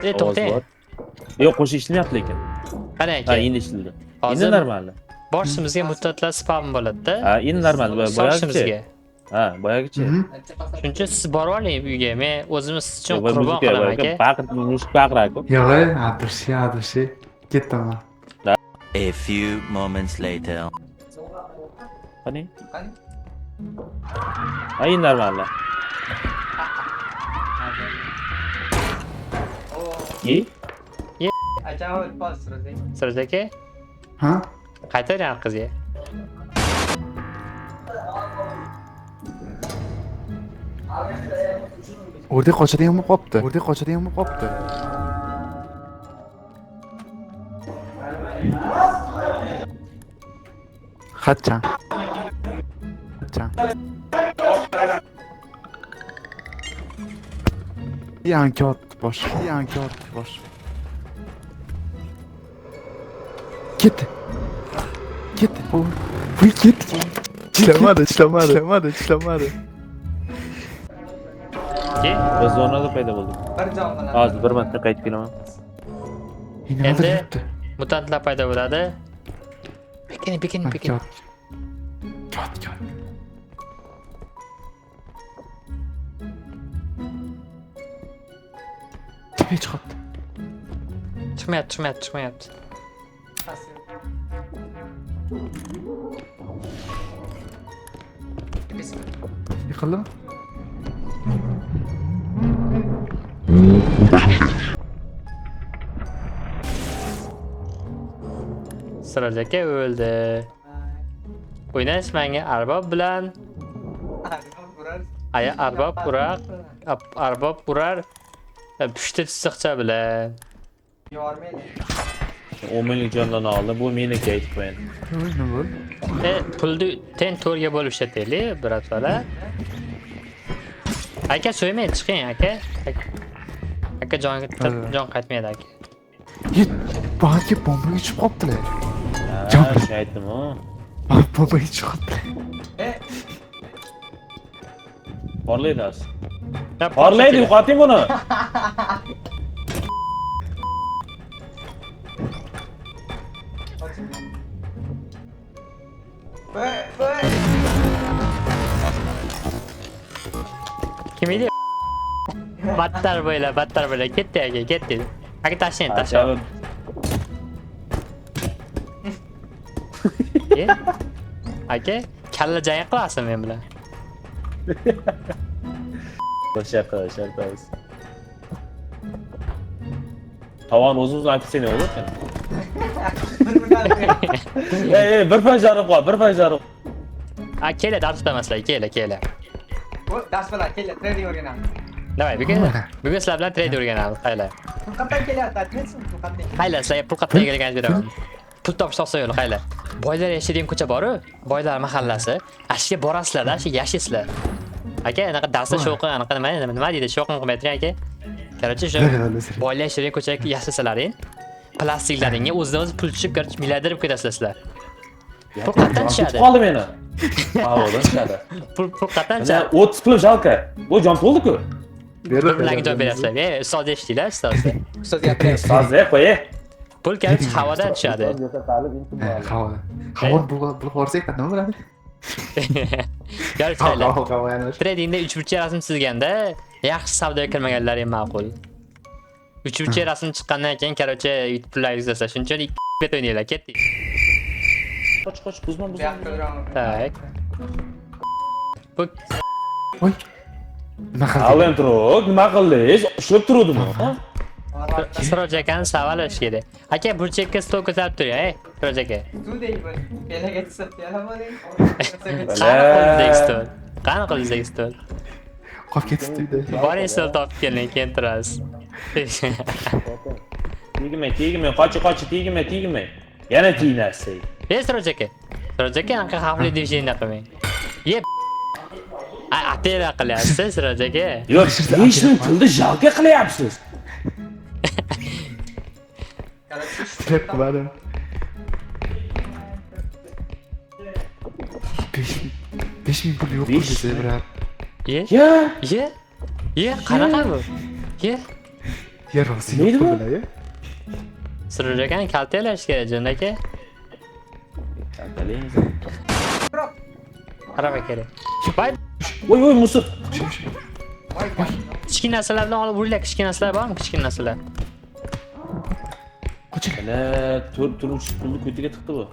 To'xtang. Yo'q, qo'shiq ishlayapti lekin. Qani Ha, aka. endi ishlaydi. Endi Hozir normal. boshimizga muddatlar spam bo'ladi-da. Ha, endi normal. Boyagicha. Sochimizga. Ha, boyagicha. Shuning uchun siz borib oling uyga. Men o'zimiz siz uchun Yo'q, qurbon muzika qilaman aka. baqirib, mushuk baqiradi-ku. Yo'q, adurshi. Ketaman. A few moments later. Qani? Ha, endi normal. Ajoyib bos Siroj. Siroj aka, Ha? qaytaring qizga. O'rdak qochadigan bo'lib qolibdi. Xatchan. Yangi otdi bosh. Ketdi. Voy ketdi. Ishlamadi. Biz zonada paydo bo'ldik. Bir jon bilan. Hozir bir marta qaytib kelaman. Endi mutantlar paydo bo'ladi. Bekin. Kat. Tepe chiqibdi. Chiqmayapti. Yiqildimi? Siroj aka o'ldi. O'ynash menga arbob bilan arbob urar pushti chiziqcha bilan. Yormaydi. 10 minglik jondan oldi. Bu meniki aytib qo'yin. Nima bo'ldi? Pulni teng to'rga bo'lib ishlataylik, biratvalar. Aka so'ymay chiqing aka. Aka jon qaytmaydi aka. Banka bombaga tushib qolibdilar. Ha, shuni aytdim-ku. Bombaga tushib qolibdilar. Porlaydi hozir. Porlaydi, yo'qoting buni. Voy. Kim edi? Battar bo'yla. Ketdi aka, ketdi. Aka tashlang. Aka, kalla jang qilasizmi men bilan? Shaka. Tovon o'zimiz aytib seni o'ldirgan. Bir panjarib qol. Kela dars utamaslar, kela. Bu dars bilan keldi, trading o'rganamiz. Davay, bugun sizlar bilan trade o'rganamiz, qaylar. Pul qatdan kelyapti, aytmaysiz pul qatdan. Qaylar, sizlarga pul qatdan kelgan beraman. Pul topish oson yo'l, qaylar. Boylar yashaydigan ko'cha bor-ku, boylar mahallasi. Ashga borasizlar-da, ashi yashaysizlar. Aka, anaqa darsda shovqin, anaqa nima deydi, shovqin qilmay turing aka. Короче, shu boylar yashaydigan ko'chaga yashasalaring, plastiklaringga o'zdan-o'z pul tushib, milliarder bo'lib ketasizlar sizlar. Pul qatdan tushadi? Qoldi meni. Havodan tushadi. Pul qatdan tushadi? 30 pul jalka. Bu jon to'ldi-ku. Pullarga javob berasizlar. Ustoz eshitdinglar, ustoz. Ustoz gapiryapti. Hozir qo'y. Pul kalchi havodan tushadi. Havo bu borsak nima bo'ladi? Garchilar. Tradingda 3 rasm chizganda yaxshi savdoga kirmaganlaring ma'qul. 3 rasm chiqqandan keyin, короче, pullaringiz desa, shunchalik bet o'ynaylar, ketdik. Qoch, buzman. Tak. Bu Voy. Nima qildi? Alentrog, nima qildingiz? Ushlab turuvdimi? Siroj akani savalash kerak. Aka, burchakka stol ko'tarib turing, Siroj aka. Sudey bu. Pelaga tushib pela bo'ling. Qani qildingiz stol? Qolib ketibdi. Boring stol topib keling, keyin turasiz. Tegmay, qoch, tegmay. Yana tiynasiz. Siroj aka, anaqa xavfli движение qilmang. Yeb. Atela qilyapsiz, Siroj aka. Yo'q, hech nima pulni jalka qilyapsiz. Trap qiladi. 5000 pul yo'q desa, brat. Ye, qanaqa bu? Ye. Yer rosi Neydi yo'q bu? bular ya. Sırrı ekan kaltalash kerak Jon aka. Kaltalaymiz. Qarama kerak. Voy, Voy voy musur. Voy, kichkina narsalardan olib uringlar, kichkina narsalar bormi? Kichkina narsalar. Qoching. Ana turmush pulni ko'tiga tiqdi bu.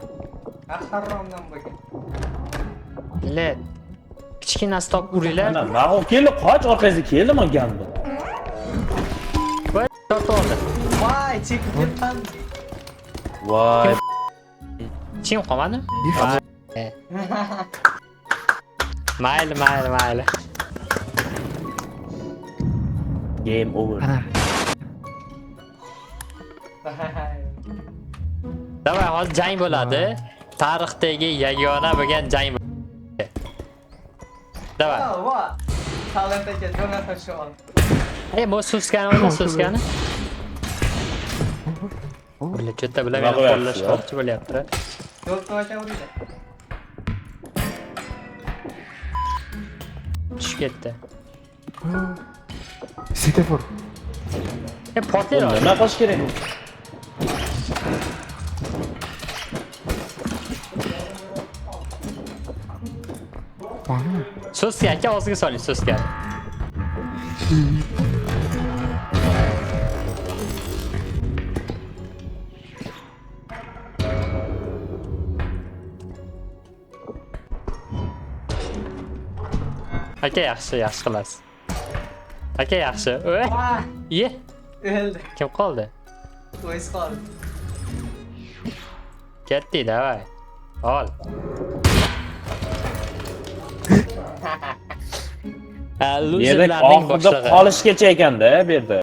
haromdan bo'lgan. Millat. Kichkina narsa topib uringlar. Ana ma'qul keldi, qoch orqangizga keldi men gandi. Voy, tortib oldi. Voy, chekib ketdim. Voy. Chim qolmadi? Yer. Mayli. Game over. Ana. Davay, hozir jang bo'ladi. Tarixdagi yagona bo'lgan jang bo'ladi. Davay. Voy. Talent aka, Jonathan Shaw. Ey, bu suskani o'yna, suskani. Bular cho'tta bilan meni qo'llashmoqchi bo'lyapti. Do'st aka uringlar. Tushib ketdi. Svetofor. Portlaydi. Nima qilish kerak? Mana. So'zga aka og'ziga soling, so'zga. Aka yaxshi qilasiz. Aka yaxshi. Oy, Voy, ye. o'ldi. Kim qoldi? O'z qoldi. Ketdi, davay. Ol. Yerda Loserlarning oxirida boshlig'i. qolishgacha ekanda bu yerda.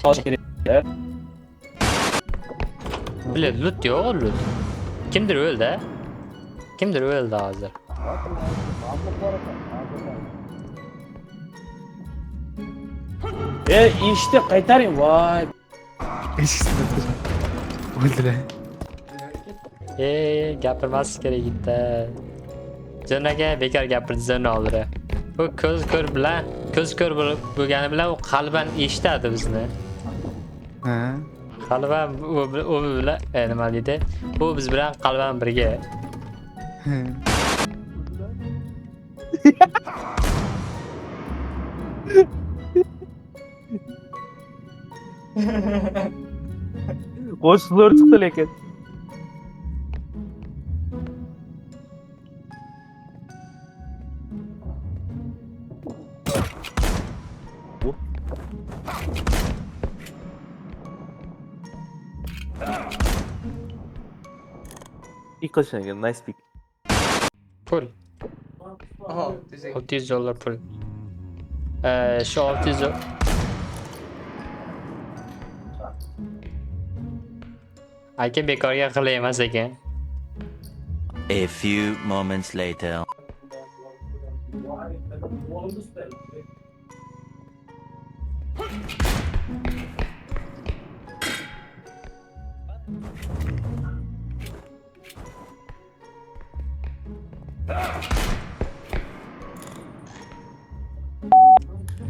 Qolish kerak. Bilet, lut yo'q, lut. Kimdir o'ldi? Kimdir o'ldi hozir. Eshitdi, qaytaring. Voy. Eshikni ochdim. O'ldilar. Gapirmas kerak edi. Jon aka bekor gapirdi Jon oldida. Bu ko'z ko'r bo'lgani bilan u qalban eshitadi bizni. Ha. Qalban u bilan nima deydi? U biz bilan qalban birga. Qo'shiqlar chiqdi lekin. İlk kaçına geldi. Nice pick. Pul. Oho, teşekkür. $600 pul. Şu 600 aka bekorga qilay emas ekan. A few moments later.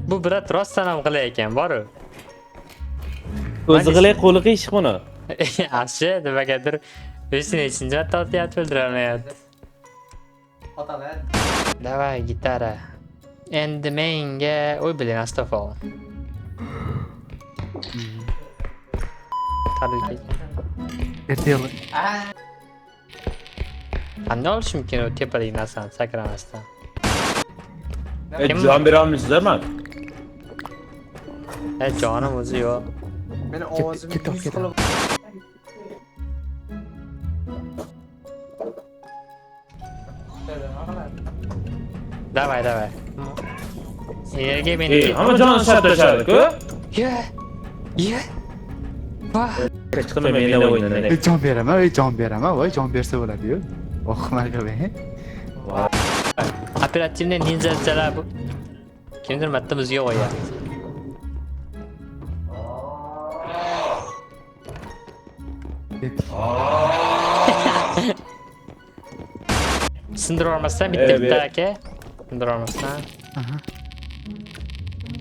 Bu brat rostdan ham qilay ekan, boru. O'zi qilay qo'li qiyshiq buni. Yaxshi, nimagadir o'zini ichini tortyapti, o'ldirolmayapti. Otalar. Davay, gitara. Endi menga o'y bilan astafol. Qadr Ertaga qanday olish mumkin u tepadagi narsani sakramasdan? Jon bera olmaysizlarmi? Jonim o'zi yo'q. Meni ovozimni ket, yuz ket. qilib. Davay. Energiya meni. Hamma jonni shartlashadi-ku. Ye. Vah. Chiqmay meni o'yindan. jon beraman, voy jon bersa bo'ladi-yu. O'qimaga men. Operativniy ninjachalar bu. Kimdir marta bizga qo'yapti. Sindira olmasdan bitta aka. Sindira olmasdan.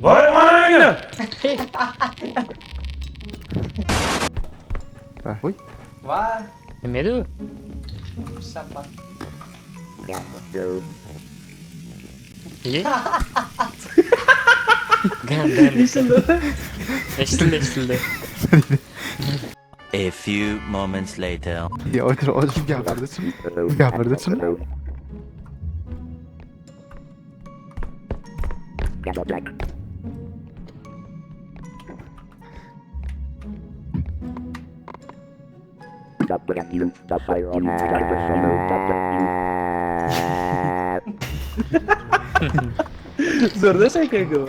Voy onangni. Voy. Va. Nima edi u? Shappa. Ye. Gandan. Eshitildi. A few moments later. Ya o'tir gapirdi shuni. Gapirdi shuni. Zo'rda shakar-ku.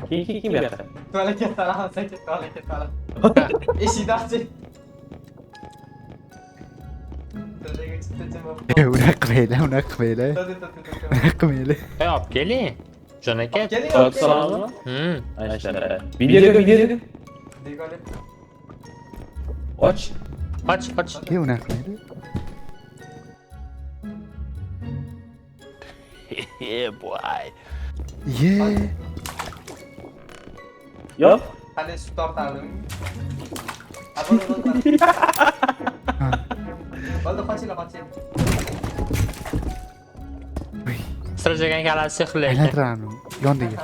Kim yaptı? Tuvaletga salam, sakit tuvaletga salam. Eshikni oching. Tuvaletga chiqdi jim bo'lib. Unaqa qilmaylar, unaqa qilmaylar. Unaqa qilmaylar. Olib keling. Jon aka. Keling. Salommi? Hmm. Videoga. Degolib. Och. Och. Unaqa qilmaylar. Yeah, boy. Ye. Yo'q. Qanday sut tortardim? Bo'ldi. Bo'ldi, qochinglar. Sirajogan kalasi sehrli ekan. Aylantirani yondiga.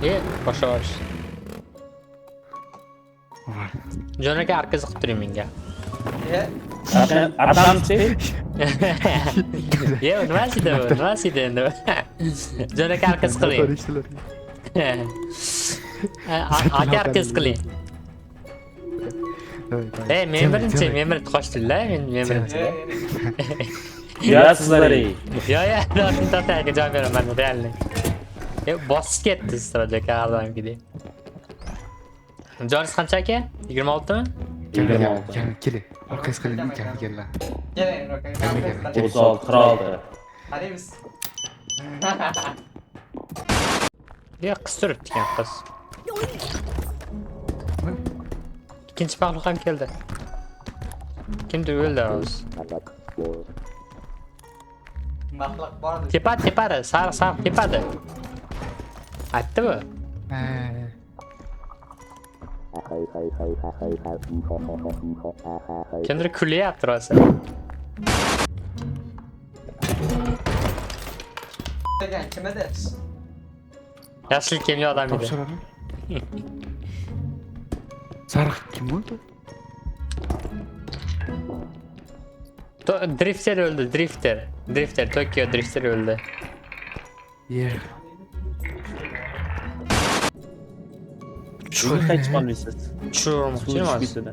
Ye, boshqa. Jon aka arkasi qilib turing menga. Ye. Adamchi. Ye, nima edi endi? Jon aka arkasi qiling. Aka arkasi qiling. Men birinchi qochdinglar, men birinchi. Ya sizlar. Yo, to'xtaga javob beraman, realni. Bosib ketdi Siroj aka aldamgidek. Joningiz qancha aka? 26mi? Keling. Orqasi qiling ekanlar. Keling, roka. O'zol qiroldi. Qaraymiz. Yo, qiz turibdi ekan qiz. Ikkinchi maxluq ham keldi. Kimdir o'ldi hozir. Maxluq bordi. Tepadi, sariq tepadi. Aytdi bu. Kimdir kulyapti rosa. Degan kim edi? Yashil kiyimli odam edi. Topshiradi. Sariq kim bo'ldi? Drifter öldü, Drifter, Tokyo Drifter öldü. Ye. Shuni hech qolmaysiz. Çurmoqchi emas. Bitdi.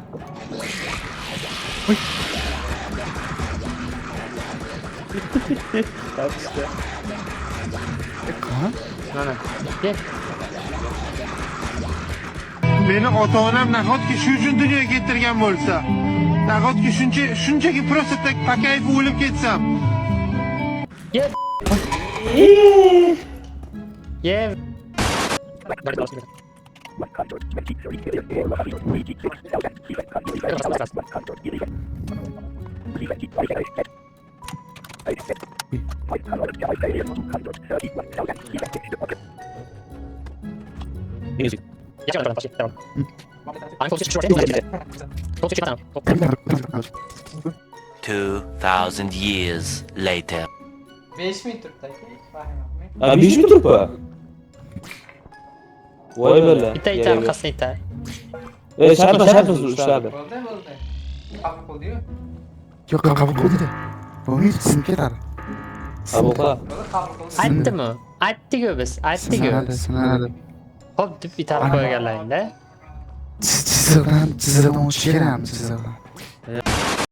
Mana. Gel. Meni ota-onam nahotki shu uchun dunyoga keltirgan bo'lsa, nahotki shunchaki просто tak pakayib o'lib ketsam. Gel. Gel. Music. Tamam. 2,000 years later. 5000 turibdi. Ha, 5000 turibdi. Voy bala. İta arkasına ita. Sharpa ushladi. Bo'ldi. Qabul qildi-yu. Yo'q, qabul qildi. Buni sinib ketadi. Qabul qil. Bo'ldi, qabul qildi. Aytdi mi? Aytdi-ku biz, aytdi-ku. Sinadi. Hop deb itarib qo'yganlaringda. Chiziqdan o'tish kerakmi, chiziqdan?